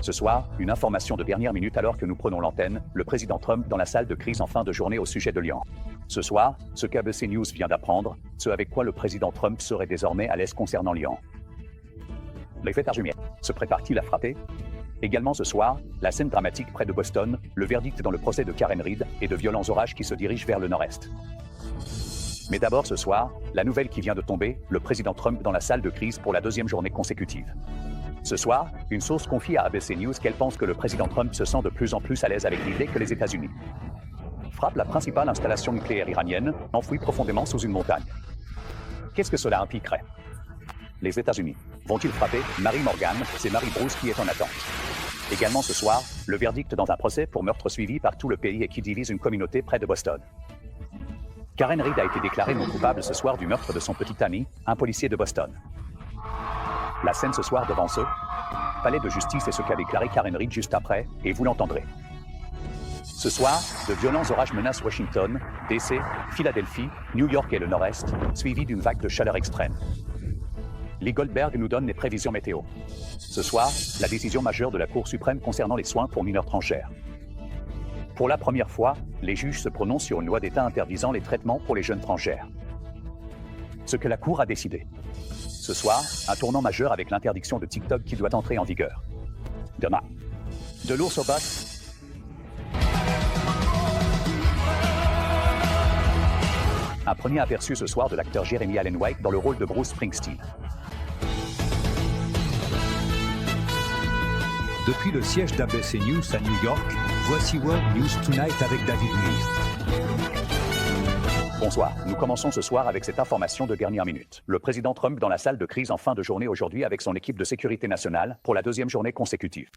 Ce soir, une information de dernière minute alors que nous prenons l'antenne, le président Trump dans la salle de crise en fin de journée au sujet de l'Iran. Ce soir, ce qu'ABC News vient d'apprendre, ce avec quoi le président Trump serait désormais à l'aise concernant l'Iran. Les États-Unis se prépare-t-il à frapper? Également ce soir, la scène dramatique près de Boston, le verdict dans le procès de Karen Reed et de violents orages qui se dirigent vers le nord-est. Mais d'abord ce soir, la nouvelle qui vient de tomber, le président Trump dans la salle de crise pour la deuxième journée consécutive. Ce soir, une source confie à ABC News qu'elle pense que le président Trump se sent de plus en plus à l'aise avec l'idée que les États-Unis frappent la principale installation nucléaire iranienne, enfouie profondément sous une montagne. Qu'est-ce que cela impliquerait? Les États-Unis vont-ils frapper? Mary Morgan, c'est Mary Bruce qui est en attente. Également ce soir, le verdict dans un procès pour meurtre suivi par tout le pays et qui divise une communauté près de Boston. Karen Reed a été déclarée non coupable ce soir du meurtre de son petit ami, un policier de Boston. La scène ce soir devant ce palais de justice est ce qu'a déclaré Karen Reed juste après, et vous l'entendrez. Ce soir, de violents orages menacent Washington, D.C., Philadelphie, New York et le Nord-Est, suivis d'une vague de chaleur extrême. Lee Goldberg nous donne les prévisions météo. Ce soir, la décision majeure de la Cour suprême concernant les soins pour mineurs transgères. Pour la première fois, les juges se prononcent sur une loi d'État interdisant les traitements pour les jeunes transgères. Ce que la Cour a décidé. Ce soir, un tournant majeur avec l'interdiction de TikTok qui doit entrer en vigueur. Demain. De l'ours au boss. Un premier aperçu ce soir de l'acteur Jeremy Allen White dans le rôle de Bruce Springsteen. Depuis le siège d'ABC News à New York, voici World News Tonight avec David Muir. Bonsoir, nous commençons ce soir avec cette information de dernière minute. Le président Trump dans la salle de crise en fin de journée aujourd'hui avec son équipe de sécurité nationale pour la deuxième journée consécutive.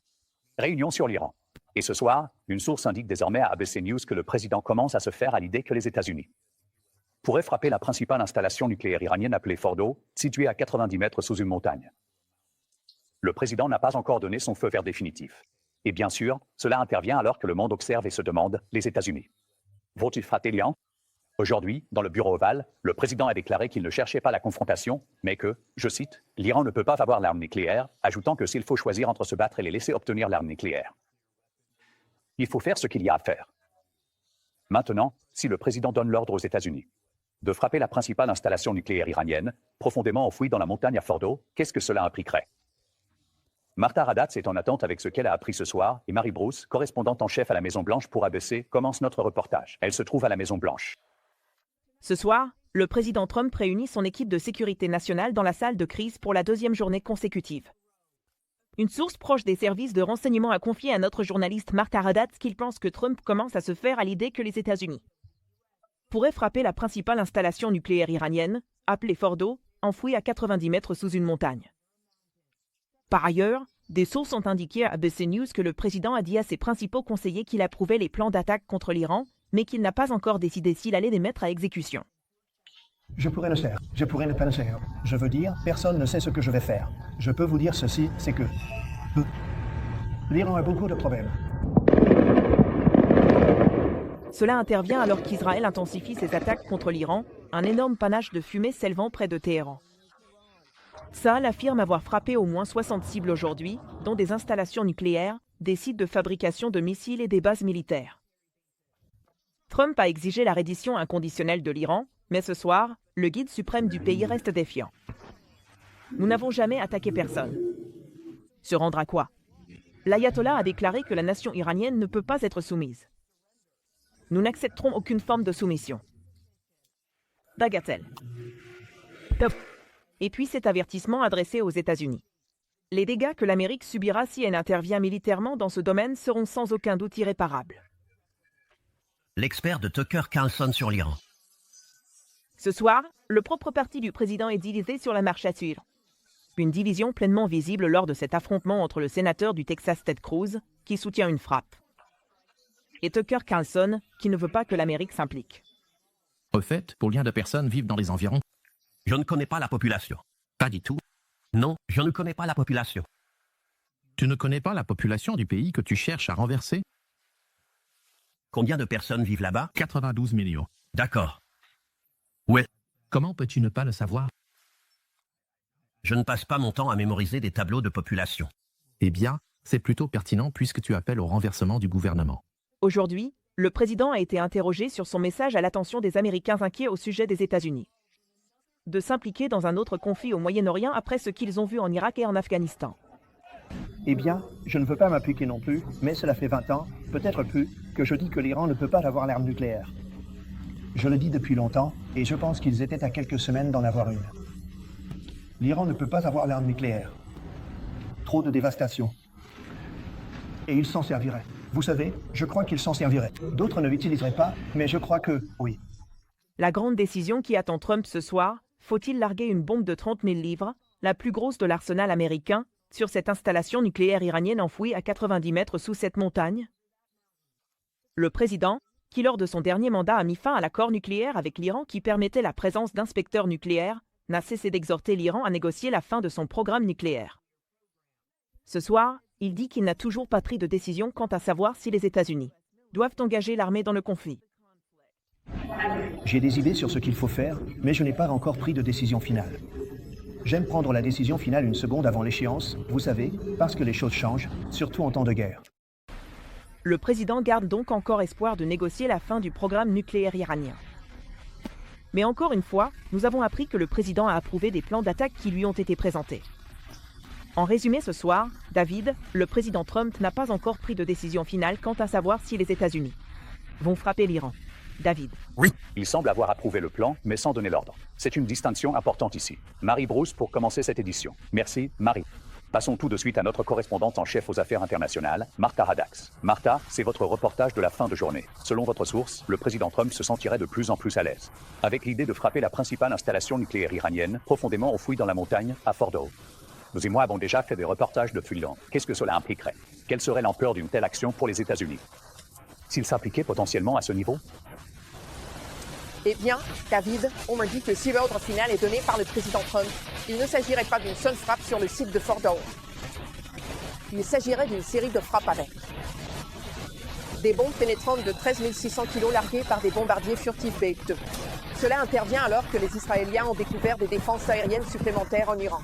Réunion sur l'Iran. Et ce soir, une source indique désormais à ABC News que le président commence à se faire à l'idée que les États-Unis pourraient frapper la principale installation nucléaire iranienne appelée Fordo, située à 90 mètres sous une montagne. Le président n'a pas encore donné son feu vert définitif. Et bien sûr, cela intervient alors que le monde observe et se demande, les États-Unis vont-ils frapper l'Iran? Aujourd'hui, dans le bureau ovale, le président a déclaré qu'il ne cherchait pas la confrontation, mais que, je cite, « l'Iran ne peut pas avoir l'arme nucléaire », ajoutant que s'il faut choisir entre se battre et les laisser obtenir l'arme nucléaire, il faut faire ce qu'il y a à faire. Maintenant, si le président donne l'ordre aux États-Unis de frapper la principale installation nucléaire iranienne, profondément enfouie dans la montagne à Fordo, qu'est-ce que cela impliquerait? Martha Raddatz est en attente avec ce qu'elle a appris ce soir, et Mary Bruce, correspondante en chef à la Maison-Blanche pour ABC, commence notre reportage. Elle se trouve à la Maison-Blanche. Ce soir, le président Trump réunit son équipe de sécurité nationale dans la salle de crise pour la deuxième journée consécutive. Une source proche des services de renseignement a confié à notre journaliste Martha Raddatz qu'il pense que Trump commence à se faire à l'idée que les États-Unis pourraient frapper la principale installation nucléaire iranienne, appelée Fordo, enfouie à 90 mètres sous une montagne. Par ailleurs, des sources ont indiqué à ABC News que le président a dit à ses principaux conseillers qu'il approuvait les plans d'attaque contre l'Iran, mais qu'il n'a pas encore décidé s'il allait les mettre à exécution. Je pourrais le faire, je pourrais ne pas le faire. Je veux dire, personne ne sait ce que je vais faire. Je peux vous dire ceci, c'est que l'Iran a beaucoup de problèmes. Cela intervient alors qu'Israël intensifie ses attaques contre l'Iran, un énorme panache de fumée s'élevant près de Téhéran. Tsahal affirme avoir frappé au moins 60 cibles aujourd'hui, dont des installations nucléaires, des sites de fabrication de missiles et des bases militaires. Trump a exigé la reddition inconditionnelle de l'Iran, mais ce soir, le guide suprême du pays reste défiant. Nous n'avons jamais attaqué personne. Se rendre à quoi? L'ayatollah a déclaré que la nation iranienne ne peut pas être soumise. Nous n'accepterons aucune forme de soumission. Bagatelle. Top. Et puis cet avertissement adressé aux États-Unis. Les dégâts que l'Amérique subira si elle intervient militairement dans ce domaine seront sans aucun doute irréparables. L'expert de Tucker Carlson sur l'Iran. Ce soir, le propre parti du président est divisé sur la marche à suivre. Une division pleinement visible lors de cet affrontement entre le sénateur du Texas Ted Cruz, qui soutient une frappe, et Tucker Carlson, qui ne veut pas que l'Amérique s'implique. Au fait, combien de personnes vivent dans les environs? Je ne connais pas la population. Pas du tout. Non, je ne connais pas la population. Tu ne connais pas la population du pays que tu cherches à renverser? Combien de personnes vivent là-bas? 92 millions. D'accord. Ouais. Comment peux-tu ne pas le savoir? Je ne passe pas mon temps à mémoriser des tableaux de population. Eh bien, C'est plutôt pertinent puisque tu appelles au renversement du gouvernement. Aujourd'hui, le président a été interrogé sur son message à l'attention des Américains inquiets au sujet des États-Unis. De s'impliquer dans un autre conflit au Moyen-Orient après ce qu'ils ont vu en Irak et en Afghanistan. Eh bien, je ne veux pas m'appliquer non plus, mais cela fait 20 ans, peut-être plus, que je dis que l'Iran ne peut pas avoir l'arme nucléaire. Je le dis depuis longtemps, et je pense qu'ils étaient à quelques semaines d'en avoir une. L'Iran ne peut pas avoir l'arme nucléaire. Trop de dévastation. Et il s'en servirait. Vous savez, je crois qu'il s'en servirait. D'autres ne l'utiliseraient pas, mais je crois que, oui. La grande décision qui attend Trump ce soir, faut-il larguer une bombe de 30 000 livres, la plus grosse de l'arsenal américain, sur cette installation nucléaire iranienne enfouie à 90 mètres sous cette montagne? Le président, qui lors de son dernier mandat a mis fin à l'accord nucléaire avec l'Iran qui permettait la présence d'inspecteurs nucléaires, n'a cessé d'exhorter l'Iran à négocier la fin de son programme nucléaire. Ce soir, il dit qu'il n'a toujours pas pris de décision quant à savoir si les États-Unis doivent engager l'armée dans le conflit. J'ai des idées sur ce qu'il faut faire, mais je n'ai pas encore pris de décision finale. J'aime prendre la décision finale une seconde avant l'échéance, vous savez, parce que les choses changent, surtout en temps de guerre. Le président garde donc encore espoir de négocier la fin du programme nucléaire iranien. Mais encore une fois, nous avons appris que le président a approuvé des plans d'attaque qui lui ont été présentés. En résumé ce soir, David, le président Trump n'a pas encore pris de décision finale quant à savoir si les États-Unis vont frapper l'Iran. David. Oui. Il semble avoir approuvé le plan, mais sans donner l'ordre. C'est une distinction importante ici. Marie Bruce pour commencer cette édition. Merci, Marie. Passons tout de suite à notre correspondante en chef aux affaires internationales, Martha Raddax. Martha, c'est votre reportage de la fin de journée. Selon votre source, le président Trump se sentirait de plus en plus à l'aise avec l'idée de frapper la principale installation nucléaire iranienne, profondément enfouie dans la montagne, à Fordow. Nous et moi avons déjà fait des reportages de Fulham. Qu'est-ce que cela impliquerait? Quelle serait l'ampleur d'une telle action pour les États-Unis? S'ils s'appliquaient potentiellement à ce niveau? Eh bien, David, on me dit que si l'ordre final est donné par le président Trump, il ne s'agirait pas d'une seule frappe sur le site de Fordow. Il s'agirait d'une série de frappes avec des bombes pénétrantes de 13 600 kg larguées par des bombardiers furtifs B-2. Cela intervient alors que les Israéliens ont découvert des défenses aériennes supplémentaires en Iran.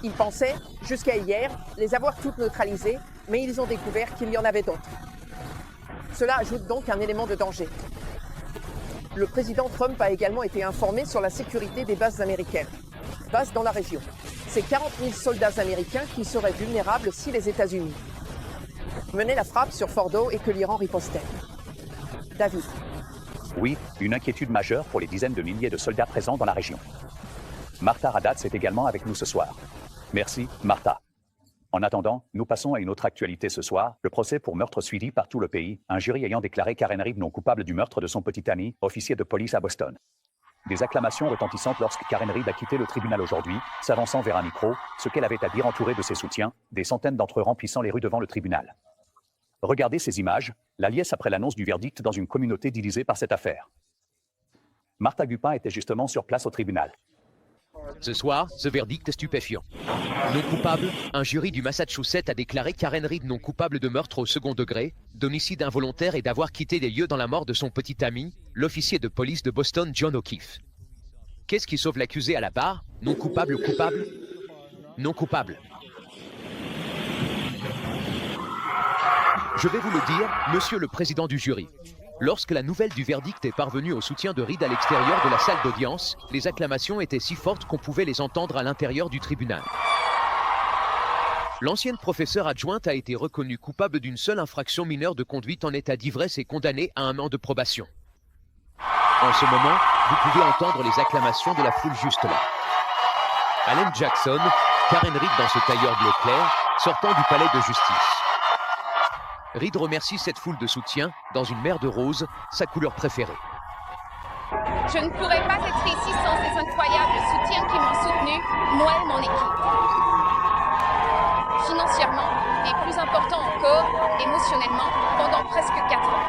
Ils pensaient, jusqu'à hier, les avoir toutes neutralisées, mais ils ont découvert qu'il y en avait d'autres. Cela ajoute donc un élément de danger. Le président Trump a également été informé sur la sécurité des bases américaines. Bases dans la région. C'est 40 000 soldats américains qui seraient vulnérables si les États-Unis menaient la frappe sur Fordow et que l'Iran ripostait. David. Oui, une inquiétude majeure pour les dizaines de milliers de soldats présents dans la région. Martha Raddatz est également avec nous ce soir. Merci, Martha. En attendant, nous passons à une autre actualité ce soir, le procès pour meurtre suivi par tout le pays, un jury ayant déclaré Karen Reed non coupable du meurtre de son petit ami, officier de police à Boston. Des acclamations retentissantes lorsque Karen Reed a quitté le tribunal aujourd'hui, s'avançant vers un micro, ce qu'elle avait à dire entourée de ses soutiens, des centaines d'entre eux remplissant les rues devant le tribunal. Regardez ces images, la liesse après l'annonce du verdict dans une communauté divisée par cette affaire. Martha Gupin était justement sur place au tribunal. Ce soir, ce verdict est stupéfiant. Non coupable, un jury du Massachusetts a déclaré Karen Reed non coupable de meurtre au second degré, d'homicide involontaire et d'avoir quitté les lieux dans la mort de son petit ami, l'officier de police de Boston John O'Keefe. Qu'est-ce qui sauve l'accusé à la barre? Non coupable ou coupable? Non coupable. Je vais vous le dire, monsieur le président du jury. Lorsque la nouvelle du verdict est parvenue au soutien de Reed à l'extérieur de la salle d'audience, les acclamations étaient si fortes qu'on pouvait les entendre à l'intérieur du tribunal. L'ancienne professeure adjointe a été reconnue coupable d'une seule infraction mineure de conduite en état d'ivresse et condamnée à 1 an de probation. En ce moment, vous pouvez entendre les acclamations de la foule juste là. Alan Jackson, Karen Reed dans ce tailleur bleu clair, sortant du palais de justice. Reed remercie cette foule de soutien, dans une mer de rose, sa couleur préférée. Je ne pourrais pas être ici sans ces incroyables soutiens qui m'ont soutenu, moi et mon équipe. Financièrement, et plus important encore, émotionnellement, pendant presque 4 ans.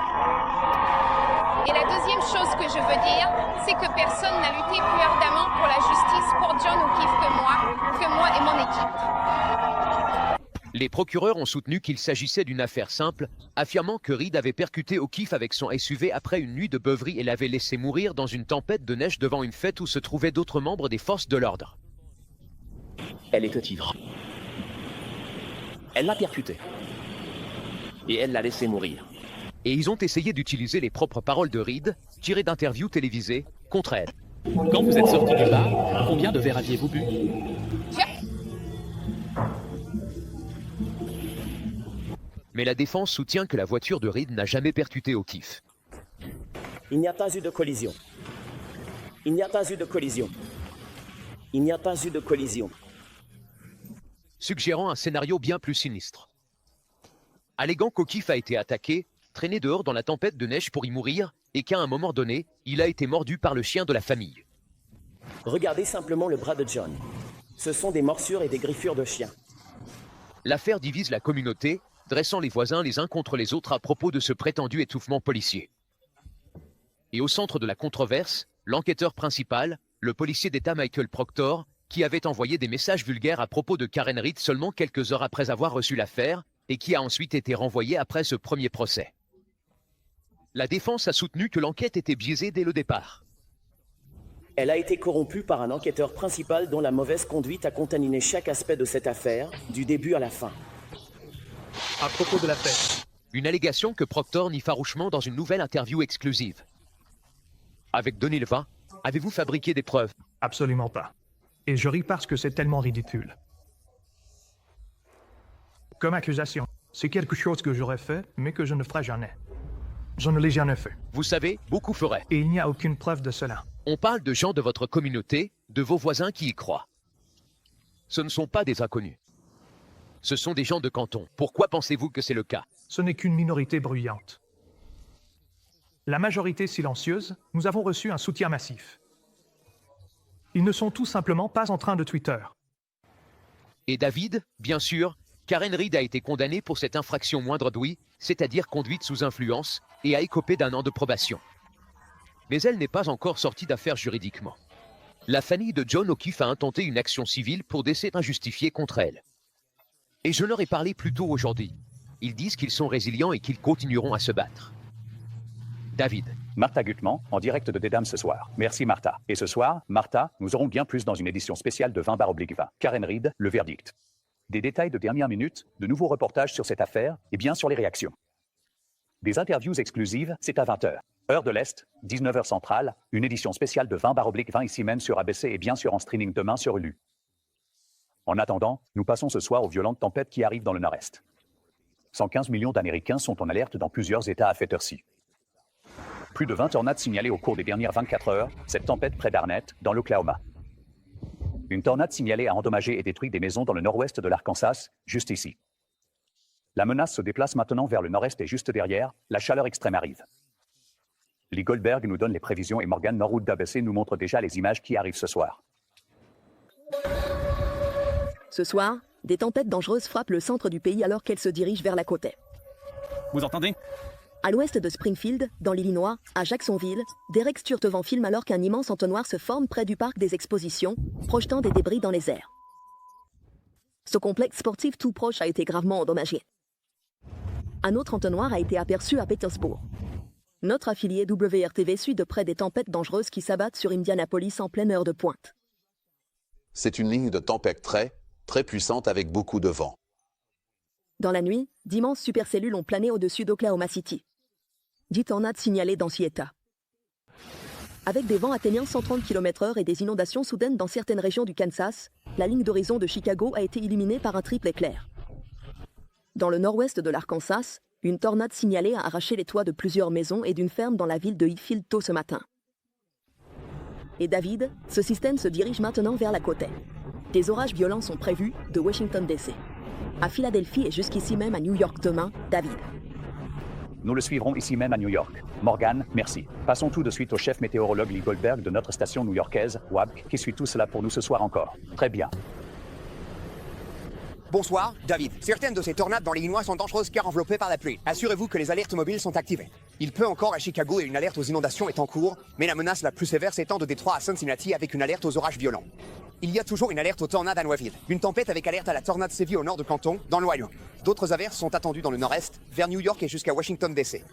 Et la deuxième chose que je veux dire, c'est que personne n'a lutté plus ardemment pour la justice pour John O'Keefe que moi et mon équipe. Les procureurs ont soutenu qu'il s'agissait d'une affaire simple, affirmant que Reed avait percuté O'Keefe avec son SUV après une nuit de beuverie et l'avait laissé mourir dans une tempête de neige devant une fête où se trouvaient d'autres membres des forces de l'ordre. Elle était ivre. Elle l'a percuté. Et elle l'a laissé mourir. Et ils ont essayé d'utiliser les propres paroles de Reed, tirées d'interviews télévisées, contre elle. Quand vous êtes sorti du bar, combien de verres aviez-vous bu? Mais la défense soutient que la voiture de Reed n'a jamais percuté O'Keefe. Il n'y a pas eu de collision. Il n'y a pas eu de collision. Il n'y a pas eu de collision. Suggérant un scénario bien plus sinistre. Alléguant qu'O'Keefe a été attaqué, traîné dehors dans la tempête de neige pour y mourir, et qu'à un moment donné, il a été mordu par le chien de la famille. Regardez simplement le bras de John. Ce sont des morsures et des griffures de chien. L'affaire divise la communauté, dressant les voisins les uns contre les autres à propos de ce prétendu étouffement policier. Et au centre de la controverse, l'enquêteur principal, le policier d'État Michael Proctor, qui avait envoyé des messages vulgaires à propos de Karen Reed seulement quelques heures après avoir reçu l'affaire, et qui a ensuite été renvoyé après ce premier procès. La défense a soutenu que l'enquête était biaisée dès le départ. Elle a été corrompue par un enquêteur principal dont la mauvaise conduite a contaminé chaque aspect de cette affaire, du début à la fin. À propos de l'affaire. Une allégation que Proctor nie farouchement dans une nouvelle interview exclusive. Avec Denis Levin, avez-vous fabriqué des preuves? Absolument pas. Et je ris parce que c'est tellement ridicule. Comme accusation, c'est quelque chose que j'aurais fait, mais que je ne ferai jamais. Je ne l'ai jamais fait. Vous savez, beaucoup feraient. Et il n'y a aucune preuve de cela. On parle de gens de votre communauté, de vos voisins qui y croient. Ce ne sont pas des inconnus. Ce sont des gens de canton. Pourquoi pensez-vous que c'est le cas? Ce n'est qu'une minorité bruyante. La majorité silencieuse, nous avons reçu un soutien massif. Ils ne sont tout simplement pas en train de Twitter. Et David, bien sûr, Karen Reed a été condamnée pour cette infraction moindre d'ouïe, c'est-à-dire conduite sous influence, et a écopé d'1 an de probation. Mais elle n'est pas encore sortie d'affaire juridiquement. La famille de John O'Keefe a intenté une action civile pour décès injustifié contre elle. Et je leur ai parlé plus tôt aujourd'hui. Ils disent qu'ils sont résilients et qu'ils continueront à se battre. David. Martha Gutman, en direct de Dedham ce soir. Merci Martha. Et ce soir, Martha, nous aurons bien plus dans une édition spéciale de 20/20. Karen Reed, le verdict. Des détails de dernière minute, de nouveaux reportages sur cette affaire et bien sur les réactions. Des interviews exclusives, c'est à 20h. Heure de l'Est, 19h centrale, une édition spéciale de 20/20 ici même sur ABC et bien sûr en streaming demain sur Hulu. En attendant, nous passons ce soir aux violentes tempêtes qui arrivent dans le Nord-Est. 115 millions d'Américains sont en alerte dans plusieurs États à cette heure-ci. Plus de 20 tornades signalées au cours des dernières 24 heures, cette tempête près d'Arnett, dans l'Oklahoma. Une tornade signalée a endommagé et détruit des maisons dans le nord-ouest de l'Arkansas, juste ici. La menace se déplace maintenant vers le nord-est et juste derrière, la chaleur extrême arrive. Lee Goldberg nous donne les prévisions et Morgan Norwood d'ABC nous montre déjà les images qui arrivent ce soir. Ce soir, des tempêtes dangereuses frappent le centre du pays alors qu'elles se dirigent vers la côte est. Vous entendez? À l'ouest de Springfield, dans l'Illinois, à Jacksonville, Derek Sturtevant filme alors qu'un immense entonnoir se forme près du parc des expositions, projetant des débris dans les airs. Ce complexe sportif tout proche a été gravement endommagé. Un autre entonnoir a été aperçu à Petersburg. Notre affilié WRTV suit de près des tempêtes dangereuses qui s'abattent sur Indianapolis en pleine heure de pointe. C'est une ligne de tempête très puissante avec beaucoup de vent. Dans la nuit, d'immenses supercellules ont plané au-dessus d'Oklahoma City. 10 tornades signalées dans cet état. Avec des vents atteignant 130 km/h et des inondations soudaines dans certaines régions du Kansas, la ligne d'horizon de Chicago a été illuminée par un triple éclair. Dans le nord-ouest de l'Arkansas, une tornade signalée a arraché les toits de plusieurs maisons et d'une ferme dans la ville de Highfield tôt ce matin. Et David, ce système se dirige maintenant vers la côte est. Des orages violents sont prévus de Washington DC. À Philadelphie et jusqu'ici même à New York demain, David. Nous le suivrons ici même à New York. Morgan, merci. Passons tout de suite au chef météorologue Lee Goldberg de notre station new-yorkaise, WABC, qui suit tout cela pour nous ce soir encore. Très bien. Bonsoir, David. Certaines de ces tornades dans l'Illinois sont dangereuses car enveloppées par la pluie. Assurez-vous que les alertes mobiles sont activées. Il pleut encore à Chicago et une alerte aux inondations est en cours, mais la menace la plus sévère s'étend de Détroit à Cincinnati avec une alerte aux orages violents. Il y a toujours une alerte aux tornades à Louisville. Une tempête avec alerte à la tornade sévit au nord de Canton, dans l'Ohio. D'autres averses sont attendues dans le nord-est, vers New York et jusqu'à Washington DC,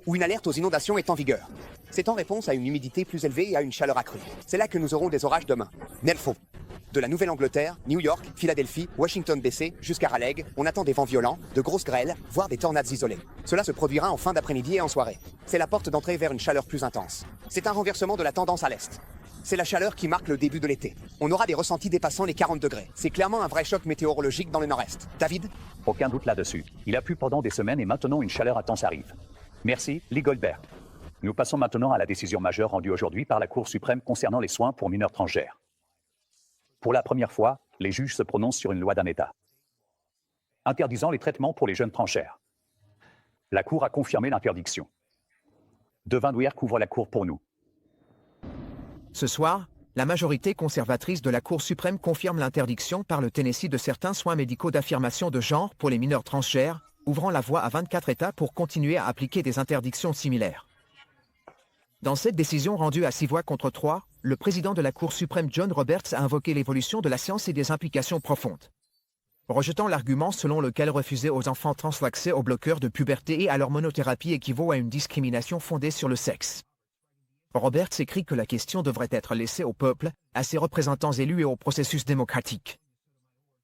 où une alerte aux inondations est en vigueur. C'est en réponse à une humidité plus élevée et à une chaleur accrue. C'est là que nous aurons des orages demain. Nelfo. De la Nouvelle-Angleterre, New York, Philadelphie, Washington DC, jusqu'à Raleigh, on attend des vents violents, de grosses grêles, voire des tornades isolées. Cela se produira en fin d'après-midi et en soirée. C'est la porte d'entrée vers une chaleur plus intense. C'est un renversement de la tendance à l'est. C'est la chaleur qui marque le début de l'été. On aura des ressentis dépassant les 40 degrés. C'est clairement un vrai choc météorologique dans le nord-est. David? Aucun doute là-dessus. Il a plu pendant des semaines et maintenant une chaleur intense arrive. Merci, Lee Goldberg. Nous passons maintenant à la décision majeure rendue aujourd'hui par la Cour suprême concernant les soins pour mineurs transgères. Pour la première fois, les juges se prononcent sur une loi d'un État interdisant les traitements pour les jeunes transgères. La Cour a confirmé l'interdiction. Devin Douyer couvre la Cour pour nous. Ce soir, la majorité conservatrice de la Cour suprême confirme l'interdiction par le Tennessee de certains soins médicaux d'affirmation de genre pour les mineurs transgères, ouvrant la voie à 24 États pour continuer à appliquer des interdictions similaires. Dans cette décision rendue à 6 voix contre 3, le président de la Cour suprême John Roberts a invoqué l'évolution de la science et des implications profondes. Rejetant l'argument selon lequel refuser aux enfants trans l'accès aux bloqueurs de puberté et à l'hormonothérapie équivaut à une discrimination fondée sur le sexe. Roberts écrit que la question devrait être laissée au peuple, à ses représentants élus et au processus démocratique.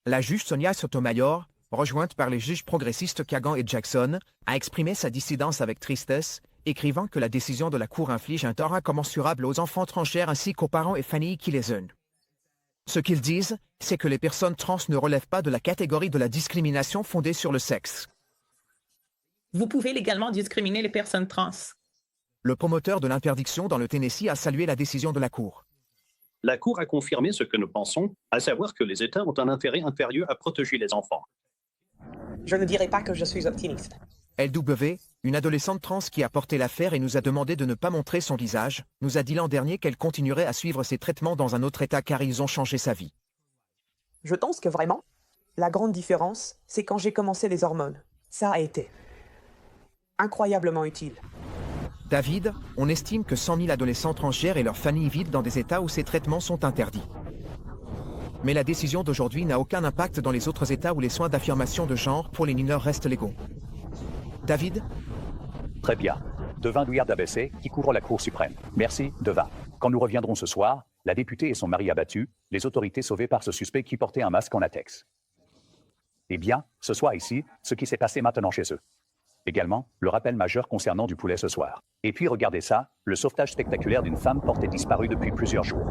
La juge Sonia Sotomayor, rejointe par les juges progressistes Kagan et Jackson, a exprimé sa dissidence avec tristesse, écrivant que la décision de la Cour inflige un tort incommensurable aux enfants transgères ainsi qu'aux parents et familles qui les aident. Ce qu'ils disent, c'est que les personnes trans ne relèvent pas de la catégorie de la discrimination fondée sur le sexe. Vous pouvez légalement discriminer les personnes trans. Le promoteur de l'interdiction dans le Tennessee a salué la décision de la Cour. La Cour a confirmé ce que nous pensons, à savoir que les États ont un intérêt impérieux à protéger les enfants. Je ne dirais pas que je suis optimiste. LW, une adolescente trans qui a porté l'affaire et nous a demandé de ne pas montrer son visage, nous a dit l'an dernier qu'elle continuerait à suivre ses traitements dans un autre État car ils ont changé sa vie. Je pense que vraiment, la grande différence, c'est quand j'ai commencé les hormones. Ça a été incroyablement utile. David, on estime que 100 000 adolescents transgères et leurs familles vivent dans des États où ces traitements sont interdits. Mais la décision d'aujourd'hui n'a aucun impact dans les autres États où les soins d'affirmation de genre pour les mineurs restent légaux. David? Très bien. Devin Douyer d'ABC, qui couvre la Cour suprême. Merci, Devin. Quand nous reviendrons ce soir, la députée et son mari abattus, les autorités sauvées par ce suspect qui portait un masque en latex. Eh bien, ce soir ici, ce qui s'est passé maintenant chez eux. Également, le rappel majeur concernant du poulet ce soir. Et puis regardez ça, le sauvetage spectaculaire d'une femme portée disparue depuis plusieurs jours.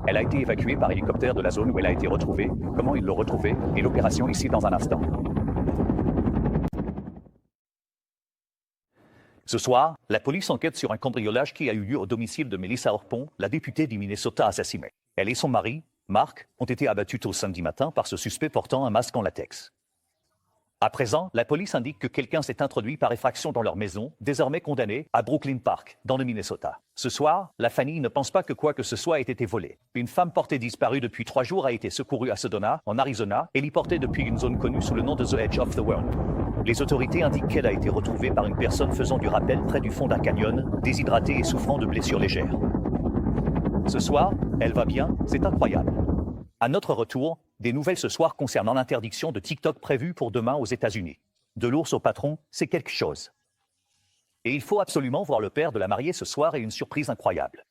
Elle a été évacuée par hélicoptère de la zone où elle a été retrouvée, comment ils l'ont retrouvée, et l'opération ici dans un instant. Ce soir, la police enquête sur un cambriolage qui a eu lieu au domicile de Melissa Orpon, la députée du Minnesota assassinée. Elle et son mari, Mark, ont été abattus tôt samedi matin par ce suspect portant un masque en latex. À présent, la police indique que quelqu'un s'est introduit par effraction dans leur maison, désormais condamné, à Brooklyn Park, dans le Minnesota. Ce soir, la famille ne pense pas que quoi que ce soit ait été volé. Une femme portée disparue depuis 3 jours a été secourue à Sedona, en Arizona, et l'hyportée depuis une zone connue sous le nom de The Edge of the World. Les autorités indiquent qu'elle a été retrouvée par une personne faisant du rappel près du fond d'un canyon, déshydratée et souffrant de blessures légères. Ce soir, elle va bien, c'est incroyable. À notre retour, des nouvelles ce soir concernant l'interdiction de TikTok prévue pour demain aux États-Unis. De l'ours au patron, c'est quelque chose. Et il faut absolument voir le père de la mariée ce soir et une surprise incroyable.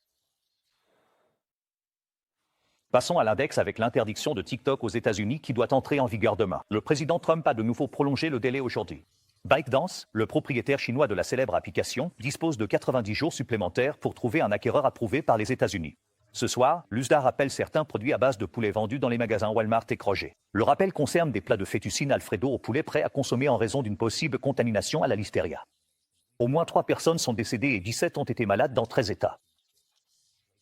Passons à l'index avec l'interdiction de TikTok aux États-Unis qui doit entrer en vigueur demain. Le président Trump a de nouveau prolongé le délai aujourd'hui. ByteDance, le propriétaire chinois de la célèbre application, dispose de 90 jours supplémentaires pour trouver un acquéreur approuvé par les États-Unis. Ce soir, l'USDA rappelle certains produits à base de poulet vendus dans les magasins Walmart et Kroger. Le rappel concerne des plats de fettuccine Alfredo au poulet prêts à consommer en raison d'une possible contamination à la listeria. Au moins 3 personnes sont décédées et 17 ont été malades dans 13 États.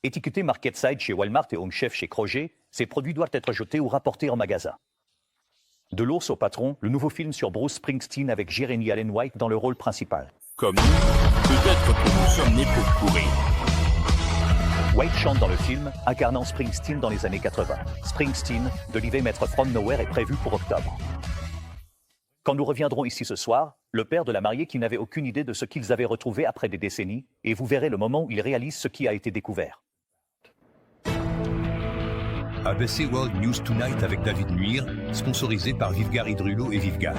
Étiquetés Market Side chez Walmart et Home Chef chez Kroger, ces produits doivent être jetés ou rapportés en magasin. De l'ours au patron, le nouveau film sur Bruce Springsteen avec Jeremy Allen White dans le rôle principal. Comme nous, peut-être que nous sommes nés pour courir. White chante dans le film, incarnant Springsteen dans les années 80. Springsteen, de l'IV Maître From Nowhere, est prévu pour octobre. Quand nous reviendrons ici ce soir, le père de la mariée qui n'avait aucune idée de ce qu'ils avaient retrouvé après des décennies, et vous verrez le moment où il réalise ce qui a été découvert. ABC World News Tonight avec David Nuire, sponsorisé par Vivgar Hydrulo et Vivgar.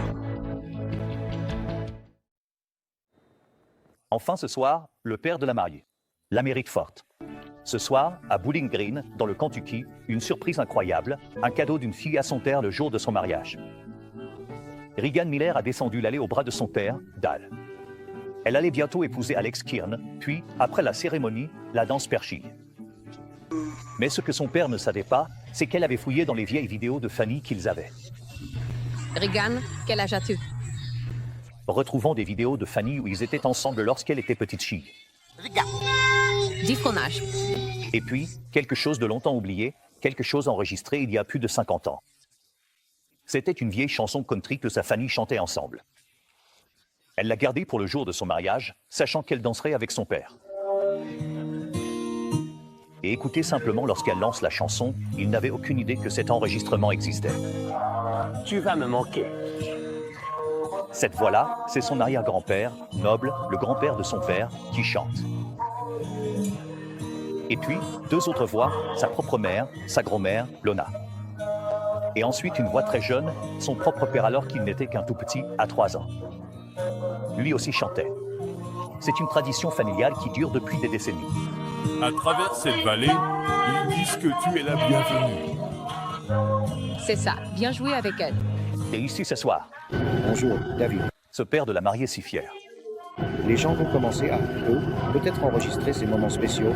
Enfin ce soir, le père de la mariée. La mérite forte. Ce soir, à Bowling Green, dans le Kentucky, une surprise incroyable, un cadeau d'une fille à son père le jour de son mariage. Regan Miller a descendu l'allée au bras de son père, Dal. Elle allait bientôt épouser Alex Kern, puis, après la cérémonie, la danse perchée. Mais ce que son père ne savait pas, c'est qu'elle avait fouillé dans les vieilles vidéos de Fanny qu'ils avaient. Regan, quel âge as-tu? Retrouvant des vidéos de Fanny où ils étaient ensemble lorsqu'elle était petite fille. Dis ton âge. Et puis, quelque chose de longtemps oublié, quelque chose enregistré il y a plus de 50 ans. C'était une vieille chanson country que sa Fanny chantait ensemble. Elle l'a gardée pour le jour de son mariage, sachant qu'elle danserait avec son père. Et écoutez simplement lorsqu'elle lance la chanson, il n'avait aucune idée que cet enregistrement existait. Tu vas me manquer. Cette voix-là, c'est son arrière-grand-père, Noble, le grand-père de son père, qui chante. Et puis, deux autres voix, sa propre mère, sa grand-mère, Lona. Et ensuite une voix très jeune, son propre père alors qu'il n'était qu'un tout petit, à 3 ans. Lui aussi chantait. C'est une tradition familiale qui dure depuis des décennies. À travers cette vallée, ils disent que tu es la bienvenue. C'est ça, bien joué avec elle. Et ici ce soir. Bonjour, David. Ce père de la mariée si fier. Les gens vont commencer à, peut-être enregistrer ces moments spéciaux,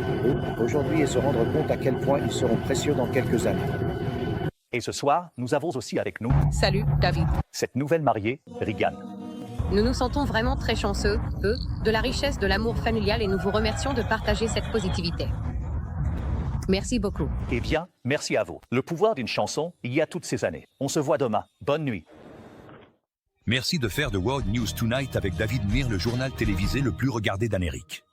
aujourd'hui et se rendre compte à quel point ils seront précieux dans quelques années. Et ce soir, nous avons aussi avec nous... Salut, David. Cette nouvelle mariée, Regan. Nous nous sentons vraiment très chanceux, de la richesse de l'amour familial et nous vous remercions de partager cette positivité. Merci beaucoup. Eh bien, merci à vous. Le pouvoir d'une chanson, il y a toutes ces années. On se voit demain. Bonne nuit. Merci de faire The World News Tonight avec David Mir, le journal télévisé le plus regardé d'Amérique.